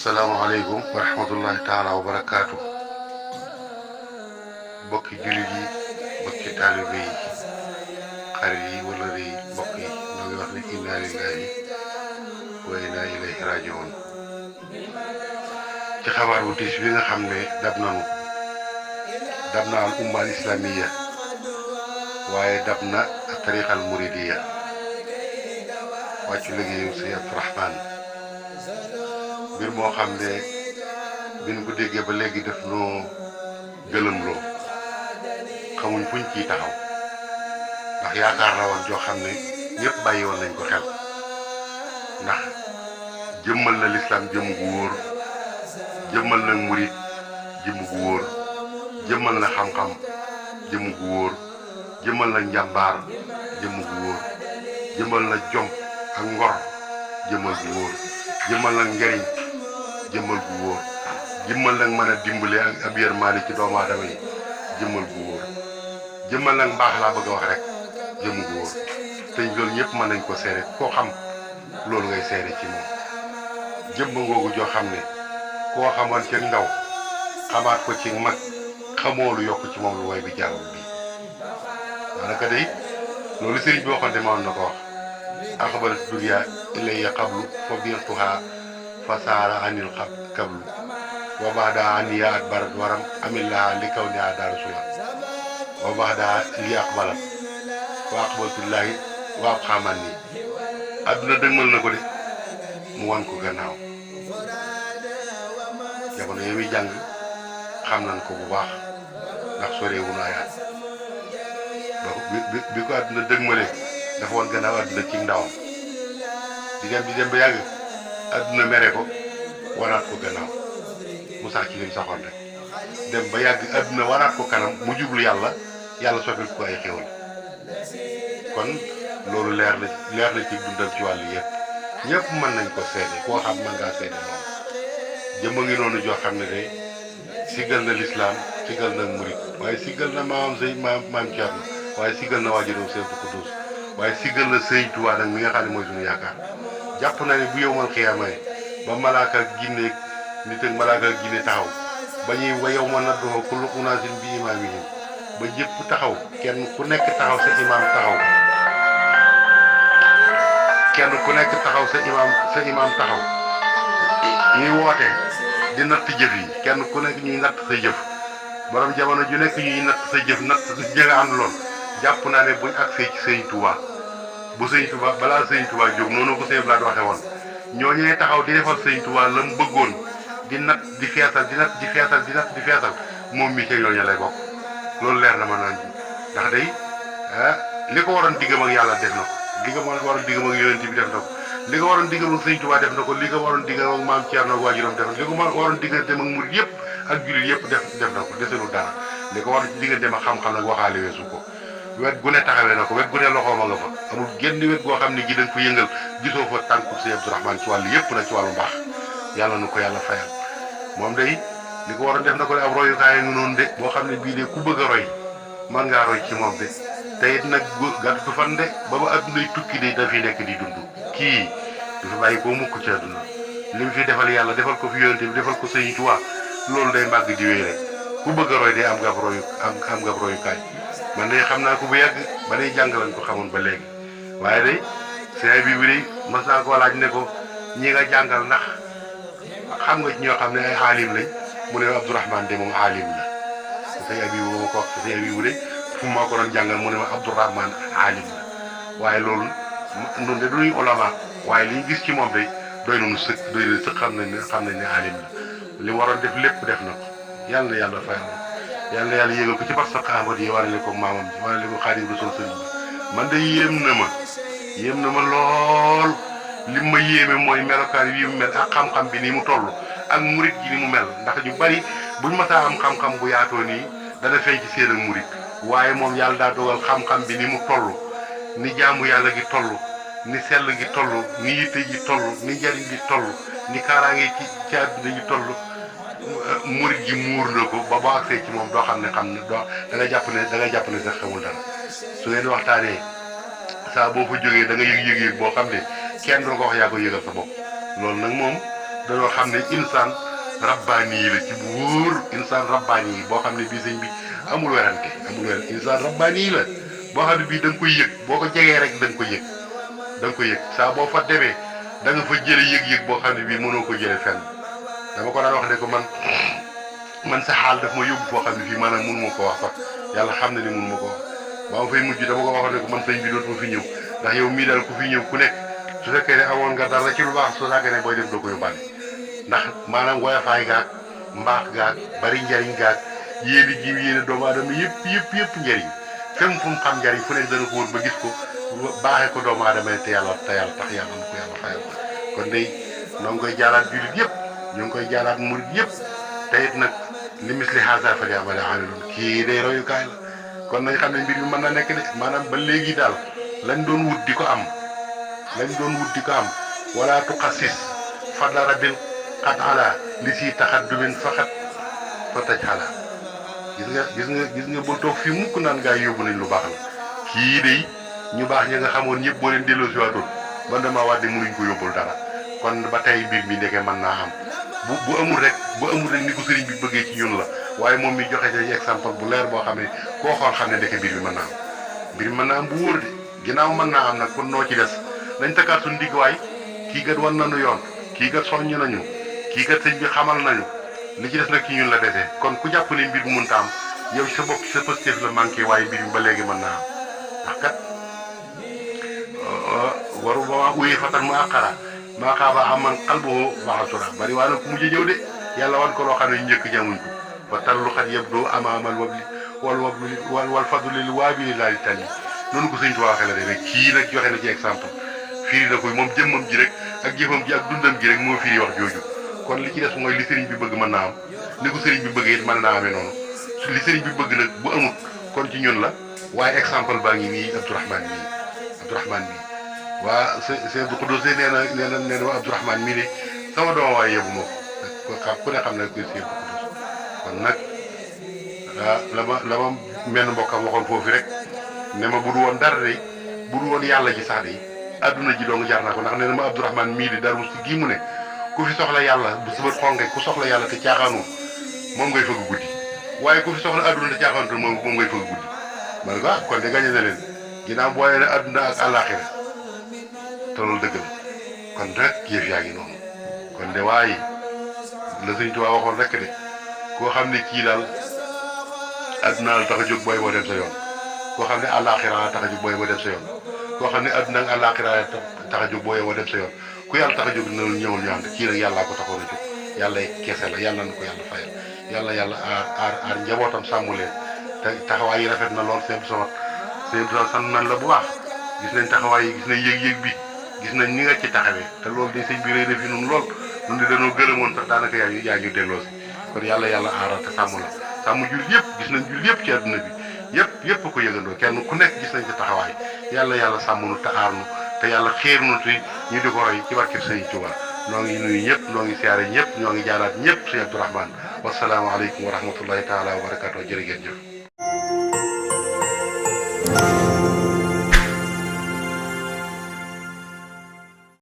asalaamaaleykum wa rahmatullahi taala wa barakaatu bokki jullit yi bokki taalibe yi xarit yi wala yi mbokk yi ñoo ngi wax ne inna lillahi wa inna ilayhi rajiun ci xabaar bu tiis bi nga xam ne dab na al umma al islamiya waaye dab na tariqal muridiya wàccu liggéeyu Sëñ Abdourahmane mbir moo xam ne bi ñu ko déggee ba léegi def noo gëlëmloo xamuñ fuñ ciy taxaw ndax yaakaar la woon joo xam ne ñëpp bàyyi woon nañ ko xel ndax jëmmal na lislaam jëmm gu wóor jëmmal na murit jëmm gu wóor jëmmal na xam-xam jëmm gu wóor jëmmal na njàmbaar jëmm gu wóor jëmmal na jom ak ngor jëmmal gu wóor jëmmal na njariñ jëmmal gu wóor jëmmal nag mën a dimbale ak ab yërmande ci doomu aadama yi jëmmal gu wóor jëmmal nag mbaax laa bëgg a wax rek jëmm gu wóor te loolu ñëpp mën nañ ko seere koo xam loolu ngay seere ci moom jëmm ngoogu joo xam ne koo xamoon ci ndaw xamaat ko ci mag xamoo lu yokk ci moom lu way bi jàll bi daanaka day loolu sëriñ bi waxoon demoon na ko wax aqbalat dunya ilayya qablu fa biirtuha fa saara anil qablu wa baxda aniya at barat waram amillaha li kaw niha daarusula wa baxda li aqbalat wa aqbaltullahi wa ab xaman nii adduna dëgmal na ko de mu wan ko gannaaw jamono yi muy jàng xam nañ ko bu baax ndax soreewu na ayaat bi ko adduna dëgmale dafa woon gannaaw adduna ci ndawam di dem ba yàgg adduna mere ko wanaat ko gannaaw mu sax ci lim saxoon rek dem ba yàgg adduna wanaat ko kanam mu jublu yàlla soppil ko ay xéwal kon loolu leer na ci dundal ci wàllu yëpp ñëpp mën nañ ko seede koo xam mën ngaa seede moom jëmm ngi noonu joo xam ne day siggal na lislaam siggal na murit waaye siggal na maam Cerno waaye siggal na waajuram Sëñ Abdou Koudous waaye siggal na Sëñ Tuubaa nag mi nga xam ne mooy suñu yaakaar jàpp na ne bu yowmal xiyaamee ba malaaka ak ginne nit ak malaaka ak ginne taxaw ba ñuy wa yow ma nadduhu kullu unaasin bi imaamihim ba jëpp taxaw kenn ku nekk taxaw sa imaam taxaw ñuy woote di natt jëf yi kenn ku nekk ñuy natt sa jëf borom jamono ju nekk ñuy natt sa jëf natt jë nga ànduloon jàpp naa ne buñ agsee ci Sëñ Tuubaa bu Sëñ Tuubaa balaa Sëñ Tuubaa jóg noonu ko Sëñ Blaat waxe woon ñooñee taxaw di defal Sëñ Tuubaa la mu bëggoon di natt di feesal di feesal moom mi ca ñooñu lay bokk loolu leer na ma naan ndax day li ko waroon diggam ak yàlla def na ko li ko waroon diggam ak yonent bi def na ko li ko waroon diggam ak Sëñ Tuubaa def na ko li ko waroon diggam ak maam Cerno ak waajuram def na li ko waroon digganteem ak murit yëpp ak jullit yëpp def na ko deselul dara li ko waroon digganteem ak xam-xam nag waxaale weesu ko wet gu ne taxawee na ko wet gu ne loxoom a nga fa amul genn wet goo xam ne gi dañ ko yëngal gisoo fa tànku Sëñ Abdourahmane ci wàllu yëpp nag ci wàllu mbaax yàlla nu ko yàlla fayal moom day li ko waroon def na ko ab royukaay ngi noonu de boo xam ne bii de ku bëgg a roy man ngaa roy ci moom de te it nag gàttu fan de ba ba addunay tukki de dafiy nekk di dund kii du fi bàyyi koo mukk ci adduna li mu fi defal yàlla defal ko fi yonente bi defal ko Sëñ Tuubaa loolu day màgg di wéy rek ku bëgg a roy de am nga royukaay man de xam naa ko bu yàgg ba day jàng lañ ko xamoon ba léegi waaye day sëñ bi day mas naa koo laaj ne ko ñi nga jàngal ndax xam nga ci ñoo xam ne ay aalim lañ mu ne Abdourahmane de moom aalim la sëñ Abibu ma ko wax sëñ Abibu de fu ma ko doon jàngal mu ne ma Abdourahmane aalim la waaye loolu noonu de duñuy ulama waaye li ñu gis ci moom de doy nañu sëkk xam nañ ne aalim la li mu waroon def lépp def na ko yàlla na yàlla fayal yàlla na yàlla yéegal ko ci barsax Ahmad yi warale ko maamam ji warale ko Xaadimu Rasuul sëriñ bi man de yéem na ma lool li ma yéeme mooy melokaan wi mu mel ak xam-xam bi ni mu toll ak murit gi ni mu mel ndax ñu bari buñ masaa am xam-xam bu yaatoo nii dana feeñ ci seen ak murit waaye moom yàlla daa dogal xam-xam bi ni mu toll ni jaamu yàlla gi toll ni sell gi toll ni yitte gi toll ni njariñ gi toll ni kaaraange ci àdduna gi toll murit gi muur na ko ba boo agsee ci moom doo xam ne da nga jàpp ne sax xamul dara su ngeen waxtaanee saa boo fa jógee da nga yëg boo xam ne kenn du ko wax yaa ko yëgal sa bopp loolu nag moom dañoo xam ne insaan rabbaani yi la ci bu wóor insaan rabbaani yi boo xam ne bii sëñ bi amul werante insaan rabbaani yi la boo xam ne bii da nga koy yëg boo ko jegee rek da nga ko yëg saa boo fa demee da nga fa jële yëg-yëg boo xam ne bii mënoo ko jële fenn dama ko daan wax ne ko man sa xaal daf ma yóbbu foo xam ne fii maanaam mënu ma ko wax sax yàlla xam ne ni mënu ma ko wax ba ma fay mujj dama ko waxoon ne ko man sëñ bi dootuma fi ñëw ndax yow mii daal ku fi ñëw ku nekk su fekkee ne amoon nga dara ci lu baax su fekkee ne booy dem doo ko yóbbaale ndax maanaam woyofaay gaag mbaax gaag bari njariñ gaag yéeni ji yéene doomu aadama yëpp njariñ fem fu mu xam njariñ fu nekk dana ko wër ba gis ko baaxee ko doomu aadama te yàlla tax yàlla na ko yàlla fayal kon day noo ngi koy jaaraat jullit yëpp ñu ngi koy jaaraat murit yëpp te it nag li misli haza falya'mal aamiluun kii day royukaay la kon nañ xam ne mbir mi mën na nekk de maanaam ba léegi daal lañ doon wut di ko am wala tuqassis fadla rabbil qad ala li si taxaddumin faqat fa taj xala gis nga bul toog fii mukk naan gaa yóbbu nañ lu baax la kii day ñu baax ñi nga xamoon ñëpp boo leen delloo si waatoon man damaa wax de mënuñ ko yóbbul dara kon ba tey mbir mi ndeke mën naa am bu amul rek ni ko sëriñ bi bëggee ci ñun la waaye moom mi joxe ci exemple bu leer boo xam ne koo xool xam ne ndeke mbir mi mën naa am bu wóor de ginnaaw mën naa am nag kon noo ci des nañ takkaat suñu digg waay kii kat wan nañu yoon kii kat soññ nañu kii kat sëñ bi xamal nañu li ci des nag ci ñun la desee kon ku jàpp ne mbir mu mënta am yow ci sa bopp ci sa positif la manqué waaye mbir mi ba léegi mën naa am ndax kat waru ba waa uyi fatan mu àqara maa xaaba aman xalboo waxasura bari waa nag ku mujj ñëw de yàlla wan ko loo xam ne ñu njëkk jamuñ ko ba tallu xat yëpp doo amaamal wal fadlil waabili laali tali noonu ko sëñ Tuubaa waxee la de rek kii nag joxe na ci exemple firi na ko moom jëmmam ji rek ak jëfam ji ak dundam ji rek moo firi wax jooju kon li ci des mooy li sëriñ bi bëgg mën naa am ni ko sëriñ bi bëggee it mën naa amee noonu li sëriñ bi bëgg nag bu amut kon ci ñun la waaye exemple baa ngi nii Abdourahmane mii waa sëñ Abdou Khoudous nee na waa Abdourahmane mii de sama doom waaye yóbbu ma ko ku ne xam ne koy sëñ Abdou Khoudous kon nag la ma menn mbokkam waxoon foofu rek ne ma bu du woon dara de bu du woon yàlla ji sax de adduna ji dong jar naa ko ndax nee na ma Abdourahmane mii di dara mu si gii mu ne ku fi soxla yàlla bu subat xonge ku soxla yàlla te caaxaanu moom ngay fëgg guddi waaye ku fi soxla adduna te caaxaanu moom ngay fëgg guddi man ko kon de gañe na leen ginnaaw booyee ne adduna ak àllaaxira te loolu dëgg la kon rek yëf yaa ngi noonu kon de waaye la sëñ Tuubaa waxoon rek de koo xam ne kii daal adduna la tax a jóg booy boo dem sa yoon koo xam ne àllaaxira la tax a jóg booy boo dem sa yoon koo xam ne adduna ak àllaaxira la tax a jóg booy boo dem sa yoon ku yàlla tax a jóg na ñëwul ñu ànd kii rek yàllaa ko taxoon a jóg yàlla kese la yàlla na ko yàlla fayal yàlla aar njabootam sàmm leen te taxawaay yi rafet na lool seen sant nañ la bu baax gis nañ taxawaay yi gis nañ yëg-yëg bi gis nañ ni nga ci taxawee te loolu de sëñ bi rëy na fi nun lool ñun di dañoo gërëmoon sax daanaka yaa ñu delloo si kon yàlla aaral te sàmm la sàmm jul yëpp gis nañ jul yëpp ci àdduna bi yëpp ko yëgandoo kenn ku nekk gis nañ ci taxawaay yàlla sàmm nu te aar nu te yàlla xéer nu te ñu di ko roy ci barke Sëriñ Tuubaa noo ngi nuyu ñëpp noo ngi siyaare ñëpp ñoo ngi jaanaat ñëpp Sëriñ Abdourahmane wasalaamaaleykum wa rahmatullahi taala wa barakaatu jërë ngeen jëf